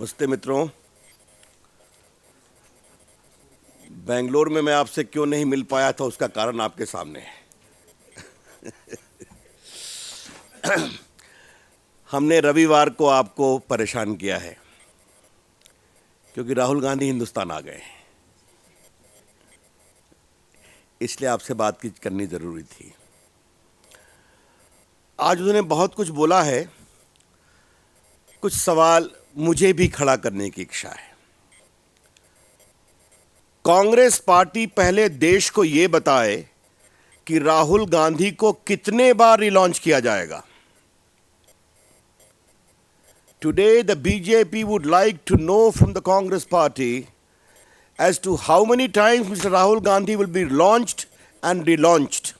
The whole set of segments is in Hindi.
नमस्ते मित्रों। बेंगलोर में मैं आपसे क्यों नहीं मिल पाया था उसका कारण आपके सामने है। हमने रविवार को आपको परेशान किया है क्योंकि राहुल गांधी हिंदुस्तान आ गए, इसलिए आपसे बात करनी जरूरी थी। आज उन्होंने बहुत कुछ बोला है, कुछ सवाल मुझे भी खड़ा करने की इच्छा है। कांग्रेस पार्टी पहले देश को यह बताए कि राहुल गांधी को कितने बार रिलॉन्च किया जाएगा। Today the BJP would like to know from the Congress party as to how many times Mr. Rahul Gandhi will be launched and relaunched.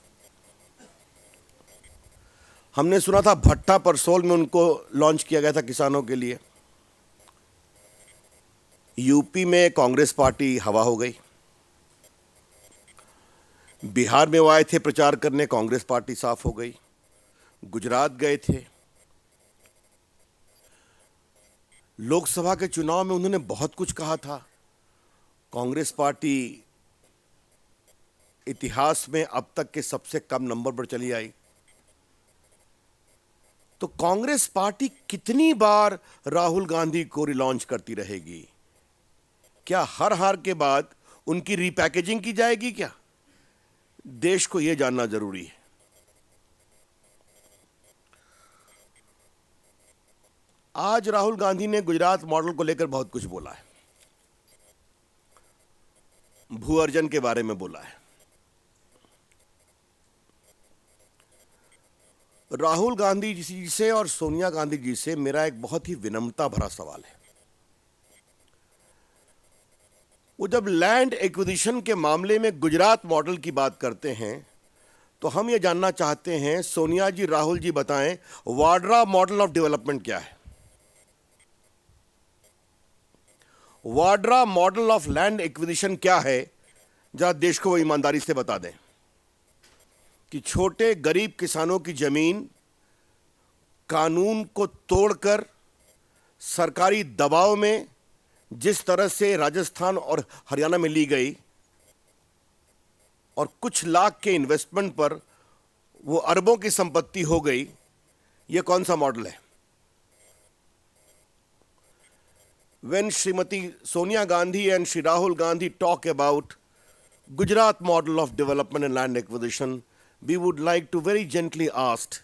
हमने सुना था भट्टा परसोल में उनको लॉन्च किया गया था किसानों के लिए। यूपी में कांग्रेस पार्टी हवा हो गई, बिहार में वो आए थे प्रचार करने, कांग्रेस पार्टी साफ हो गई, गुजरात गए थे। लोकसभा के चुनाव में उन्होंने बहुत कुछ कहा था। कांग्रेस पार्टी इतिहास में अब तक के सबसे कम नंबर पर चली आई। तो कांग्रेस पार्टी कितनी बार राहुल गांधी को रिलॉन्च करती रहेगी? क्या हर हार के बाद उनकी रीपैकेजिंग की जाएगी? क्या देश को यह जानना जरूरी है। आज राहुल गांधी ने गुजरात मॉडल को लेकर बहुत कुछ बोला है। भू अर्जन के बारे में बोला है। राहुल गांधी जी से और सोनिया गांधी जी से मेरा एक बहुत ही विनम्रता भरा सवाल है। वो जब लैंड एक्विजिशन के मामले में गुजरात मॉडल की बात करते हैं तो हम ये जानना चाहते हैं, सोनिया जी, राहुल जी बताएं, वाड्रा मॉडल ऑफ डेवलपमेंट क्या है? Vadra model of land acquisition क्या है? जरा देश को वो ईमानदारी से बता दें कि छोटे गरीब किसानों की जमीन कानून को तोड़कर सरकारी दबाव में जिस तरह से राजस्थान और हरियाणा में ली गई और कुछ लाख के इन्वेस्टमेंट पर वो अरबों की संपत्ति हो गई, ये कौन सा मॉडल है? When Srimati Sonia Gandhi and Shri Rahul Gandhi talk about Gujarat model of development and land acquisition, we would like to very gently ask,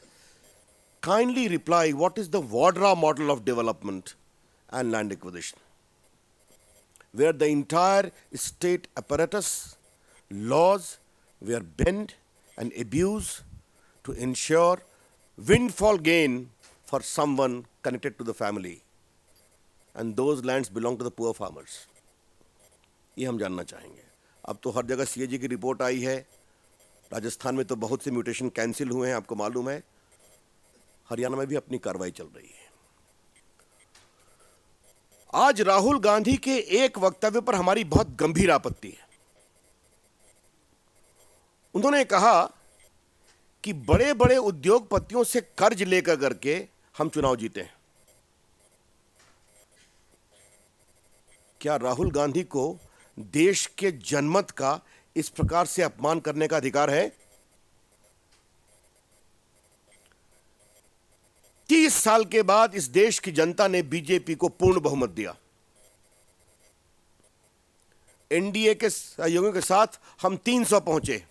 kindly reply, what is the Vadra model of development and land acquisition? Where the entire state apparatus, laws were bent and abused to ensure windfall gain for someone connected to the family. And those lands belong to the poor farmers. ये हम जानना चाहेंगे। अब तो हर जगह सीएजी की रिपोर्ट आई है। राजस्थान में तो बहुत से म्यूटेशन कैंसिल हुए हैं, आपको मालूम है। हरियाणा में भी अपनी कार्रवाई चल रही है। आज राहुल गांधी के एक वक्तव्य पर हमारी बहुत गंभीर आपत्ति है। उन्होंने कहा कि बड़े बड़े उद्योगपतियों से कर्ज लेकर करके हम चुनाव जीते हैं। क्या राहुल गांधी को देश के जनमत का इस प्रकार से अपमान करने का अधिकार है? 30 साल के बाद इस देश की जनता ने बीजेपी को पूर्ण बहुमत दिया। एनडीए के सहयोगियों के साथ हम 300 पहुंचे।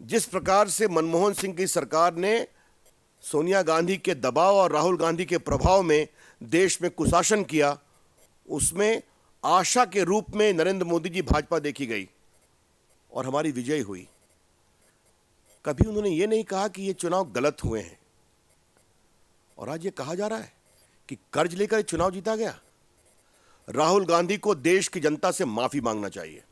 जिस प्रकार से मनमोहन सिंह की सरकार ने सोनिया गांधी के दबाव और राहुल गांधी के प्रभाव में देश में कुशासन किया, उसमें आशा के रूप में नरेंद्र मोदी जी भाजपा देखी गई और हमारी विजय हुई। कभी उन्होंने ये नहीं कहा कि ये चुनाव गलत हुए हैं। और आज ये कहा जा रहा है कि कर्ज लेकर चुनाव जीता गया। राहुल गांधी को देश की जनता से माफी मांगना चाहिए।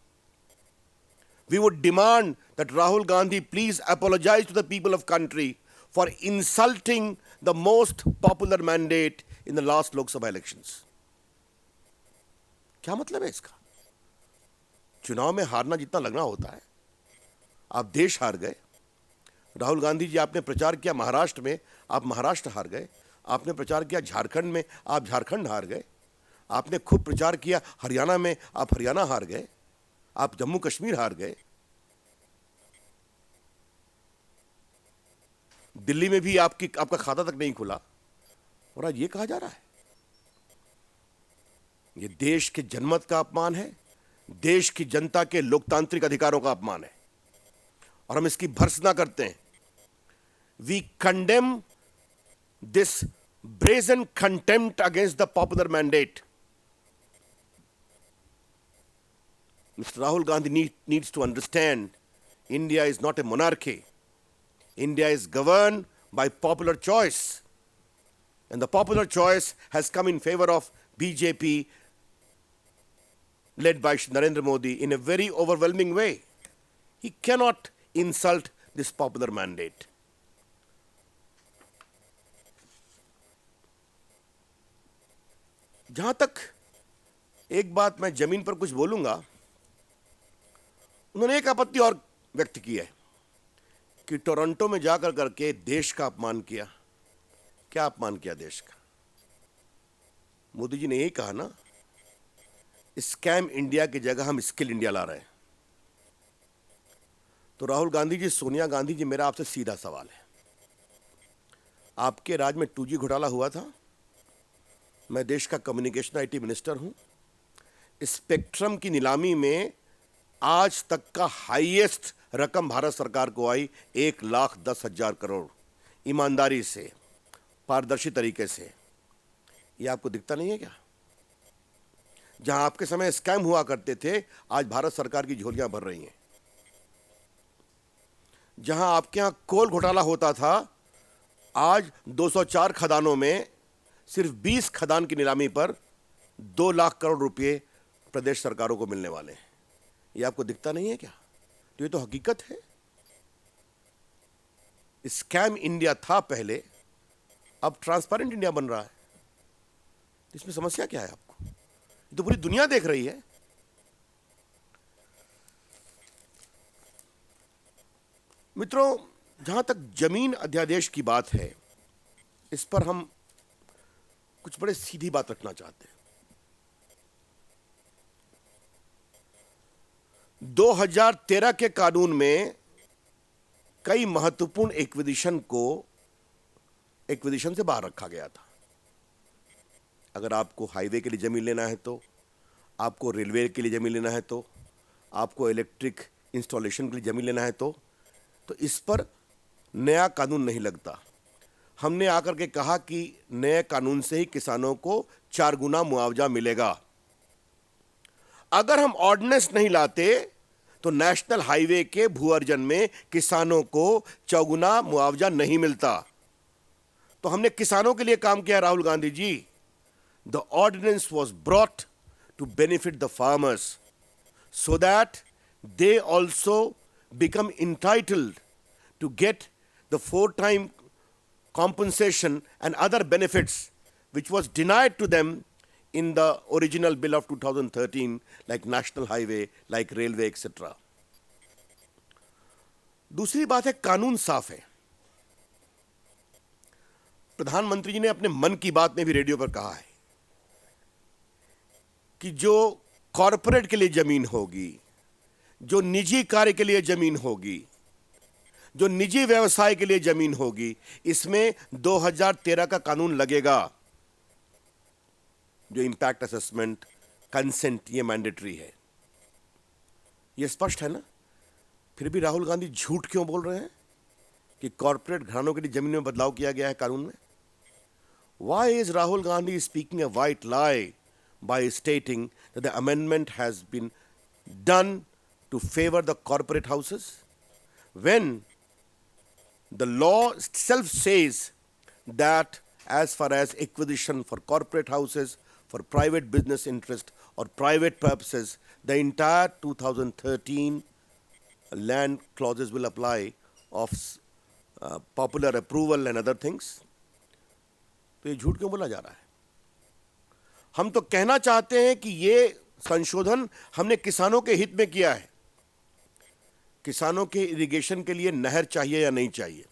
We would demand that Rahul Gandhi please apologize to the people of country for insulting the most popular mandate in the last Lok Sabha elections. क्या मतलब है इसका? चुनाव में हारना जितना लगना होता है। आप देश हार गए। राहुल गांधी जी, आपने प्रचार किया महाराष्ट्र में, आप महाराष्ट्र हार गए। आपने प्रचार किया झारखंड में, आप झारखंड हार गए। आपने खूब प्रचार किया हरियाणा में, आप हरियाणा हार गए। आप जम्मू कश्मीर हार गए। दिल्ली में भी आपका खाता तक नहीं खुला, और आज ये कहा जा रहा है। ये देश के जनमत का अपमान है, देश की जनता के लोकतांत्रिक अधिकारों का अपमान है, और हम इसकी भर्त्सना करते हैं। We condemn this brazen contempt against the popular mandate. Mr. Rahul Gandhi needs to understand India is not a monarchy. India is governed by popular choice. And the popular choice has come in favor of BJP led by Narendra Modi in a very overwhelming way. He cannot insult this popular mandate. जहां तक एक बात मैं जमीन पर कुछ बोलूंगा, उन्होंने एक आपत्ति और व्यक्त की है कि टोरंटो में जाकर करके देश का अपमान किया। क्या अपमान किया देश का? मोदी जी ने यही कहा ना, स्कैम इंडिया की जगह हम स्किल इंडिया ला रहे हैं। तो राहुल गांधी जी, सोनिया गांधी जी, मेरा आपसे सीधा सवाल है। आपके राज में 2G घोटाला हुआ था। मैं देश का कम्युनिकेशन IT मिनिस्टर हूं। स्पेक्ट्रम की नीलामी में आज तक का हाईएस्ट रकम भारत सरकार को आई 1,10,000 करोड़, ईमानदारी से, पारदर्शी तरीके से। यह आपको दिखता नहीं है क्या? जहां आपके समय स्कैम हुआ करते थे, आज भारत सरकार की झोलियां भर रही हैं। जहां आपके यहां कोल घोटाला होता था, आज 204 खदानों में सिर्फ 20 खदान की नीलामी पर 2 लाख करोड़ रुपए प्रदेश सरकारों को मिलने वाले हैं। ये आपको दिखता नहीं है क्या? तो ये तो हकीकत है। स्कैम इंडिया था पहले, अब ट्रांसपेरेंट इंडिया बन रहा है। इसमें समस्या क्या है आपको? ये तो पूरी दुनिया देख रही है। मित्रों, जहां तक जमीन अध्यादेश की बात है, इस पर हम कुछ बड़े सीधी बात रखना चाहते हैं। 2013 के कानून में कई महत्वपूर्ण एक्विजिशन से बाहर रखा गया था। अगर आपको हाईवे के लिए जमीन लेना है तो, आपको रेलवे के लिए जमीन लेना है तो, आपको इलेक्ट्रिक इंस्टॉलेशन के लिए जमीन लेना है तो इस पर नया कानून नहीं लगता। हमने आकर के कहा कि नए कानून से ही किसानों को 4 गुना मुआवजा मिलेगा। अगर हम ऑर्डिनेंस नहीं लाते तो नेशनल हाईवे के भू अर्जन में किसानों को 4 गुना मुआवजा नहीं मिलता। तो हमने किसानों के लिए काम किया, Rahul Gandhi ji. The ordinance was brought to benefit the farmers so that they also become entitled to get the 4-time compensation and other benefits which was denied to them in the original bill of 2013, like National Highway, like Railway, etc. दूसरी बात है, कानून साफ है। प्रधानमंत्री जी ने अपने मन की बात में भी रेडियो पर कहा है कि जो कॉरपोरेट के लिए जमीन होगी, जो निजी कार्य के लिए जमीन होगी, जो निजी व्यवसाय के लिए जमीन होगी, इसमें 2013 का कानून लगेगा। जो इंपैक्ट असेसमेंट, कंसेंट, ये मैंडेटरी है। ये स्पष्ट है ना? फिर भी राहुल गांधी झूठ क्यों बोल रहे हैं कि कॉरपोरेट घरानों के लिए जमीन में बदलाव किया गया है कानून में? Why is Rahul Gandhi speaking a white lie by stating that the amendment has been done to favor the corporate houses, when the law itself says that as far as acquisition for corporate houses, for private business interest or private purposes, the entire 2013 land clauses will apply of popular approval and other things? तो ये झूठ क्यों बोला जा रहा है? हम तो कहना चाहते हैं कि ये संशोधन हमने किसानों के हित में किया है। किसानों के इरिगेशन के लिए नहर चाहिए या नहीं चाहिए,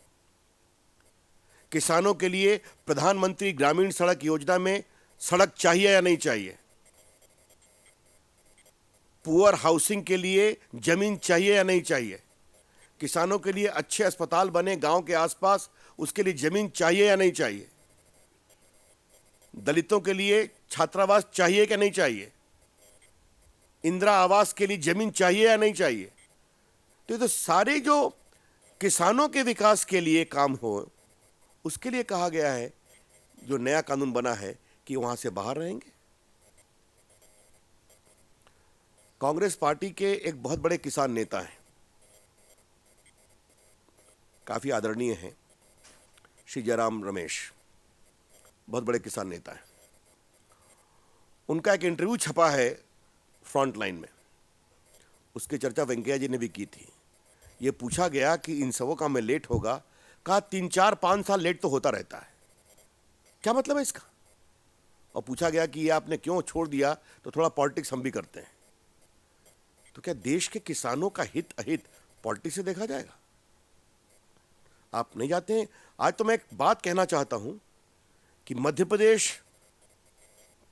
किसानों के लिए प्रधानमंत्री ग्रामीण सड़क योजना में सड़क चाहिए या नहीं चाहिए? पुअर हाउसिंग के लिए जमीन चाहिए या नहीं चाहिए? किसानों के लिए अच्छे अस्पताल बने गांव के आसपास, उसके लिए जमीन चाहिए या नहीं चाहिए? दलितों के लिए छात्रावास चाहिए कि नहीं चाहिए? इंदिरा आवास के लिए जमीन चाहिए या नहीं चाहिए? तो ये तो सारे जो किसानों के विकास के लिए काम हो, उसके लिए कहा गया है, जो नया कानून बना है कि वहां से बाहर रहेंगे। कांग्रेस पार्टी के एक बहुत बड़े किसान नेता हैं, काफी आदरणीय हैं, श्री जयराम रमेश, बहुत बड़े किसान नेता हैं। उनका एक इंटरव्यू छपा है फ्रंट लाइन में, उसकी चर्चा वेंकैया जी ने भी की थी। ये पूछा गया कि इन सबों का में लेट होगा, कहा 3-4-5 साल लेट तो होता रहता है, क्या मतलब है इसका? और पूछा गया कि ये आपने क्यों छोड़ दिया, तो थोड़ा पॉलिटिक्स हम भी करते हैं। तो क्या देश के किसानों का हित अहित पॉलिटिक्स से देखा जाएगा? आप नहीं जाते हैं। आज तो मैं एक बात कहना चाहता हूं कि मध्य प्रदेश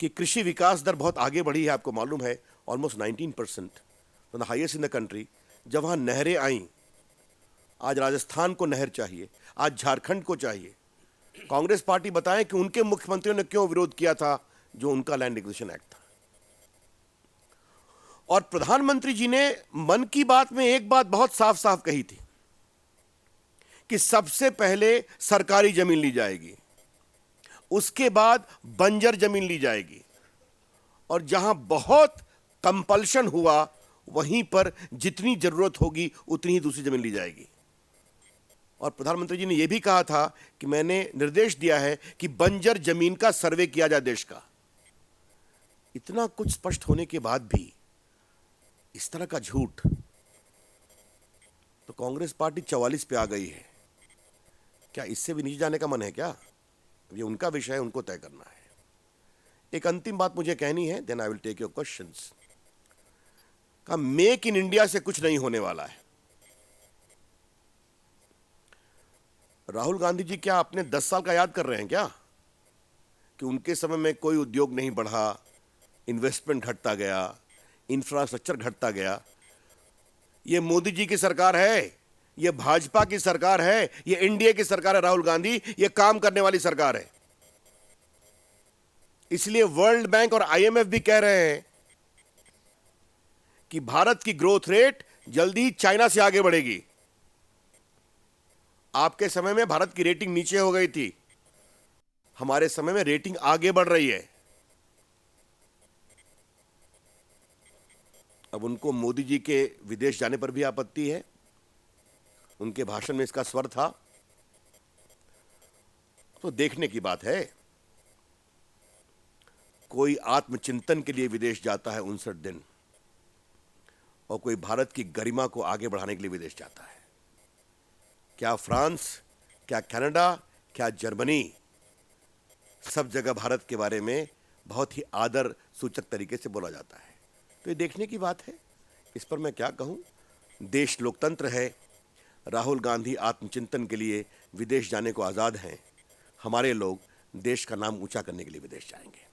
की कृषि विकास दर बहुत आगे बढ़ी है, आपको मालूम है, almost 19%, the highest in the country. जब वहां नहरें आई, आज राजस्थान को नहर चाहिए, आज झारखंड को चाहिए। कांग्रेस पार्टी बताएं कि उनके मुख्यमंत्रियों ने क्यों विरोध किया था, जो उनका लैंड एक्विजिशन एक्ट था। और प्रधानमंत्री जी ने मन की बात में एक बात बहुत साफ साफ कही थी कि सबसे पहले सरकारी जमीन ली जाएगी, उसके बाद बंजर जमीन ली जाएगी, और जहां बहुत कंपल्शन हुआ वहीं पर जितनी जरूरत होगी उतनी ही दूसरी जमीन ली जाएगी। और प्रधानमंत्री जी ने यह भी कहा था कि मैंने निर्देश दिया है कि बंजर जमीन का सर्वे किया जाए देश का। इतना कुछ स्पष्ट होने के बाद भी इस तरह का झूठ, तो कांग्रेस पार्टी 44 पे आ गई है। क्या इससे भी नीचे जाने का मन है क्या? ये उनका विषय है, उनको तय करना है। एक अंतिम बात मुझे कहनी है, then I will take your questions. का मेक इन इंडिया से कुछ नहीं होने वाला है। राहुल गांधी जी क्या अपने 10 साल का याद कर रहे हैं क्या, कि उनके समय में कोई उद्योग नहीं बढ़ा, इन्वेस्टमेंट घटता गया, इंफ्रास्ट्रक्चर घटता गया? ये मोदी जी की सरकार है, ये भाजपा की सरकार है, ये एनडीए की सरकार है। राहुल गांधी, ये काम करने वाली सरकार है। इसलिए वर्ल्ड बैंक और आईएमएफ भी कह रहे हैं कि भारत की ग्रोथ रेट जल्दी ही चाइना से आगे बढ़ेगी। आपके समय में भारत की रेटिंग नीचे हो गई थी, हमारे समय में रेटिंग आगे बढ़ रही है। अब उनको मोदी जी के विदेश जाने पर भी आपत्ति है, उनके भाषण में इसका स्वर था, तो देखने की बात है। कोई आत्मचिंतन के लिए विदेश जाता है 59 दिन, और कोई भारत की गरिमा को आगे बढ़ाने के लिए विदेश जाता है। क्या फ्रांस, क्या कनाडा, क्या जर्मनी, सब जगह भारत के बारे में बहुत ही आदर सूचक तरीके से बोला जाता है। तो ये देखने की बात है। इस पर मैं क्या कहूं, देश लोकतंत्र है। राहुल गांधी आत्मचिंतन के लिए विदेश जाने को आज़ाद हैं। हमारे लोग देश का नाम ऊंचा करने के लिए विदेश जाएंगे।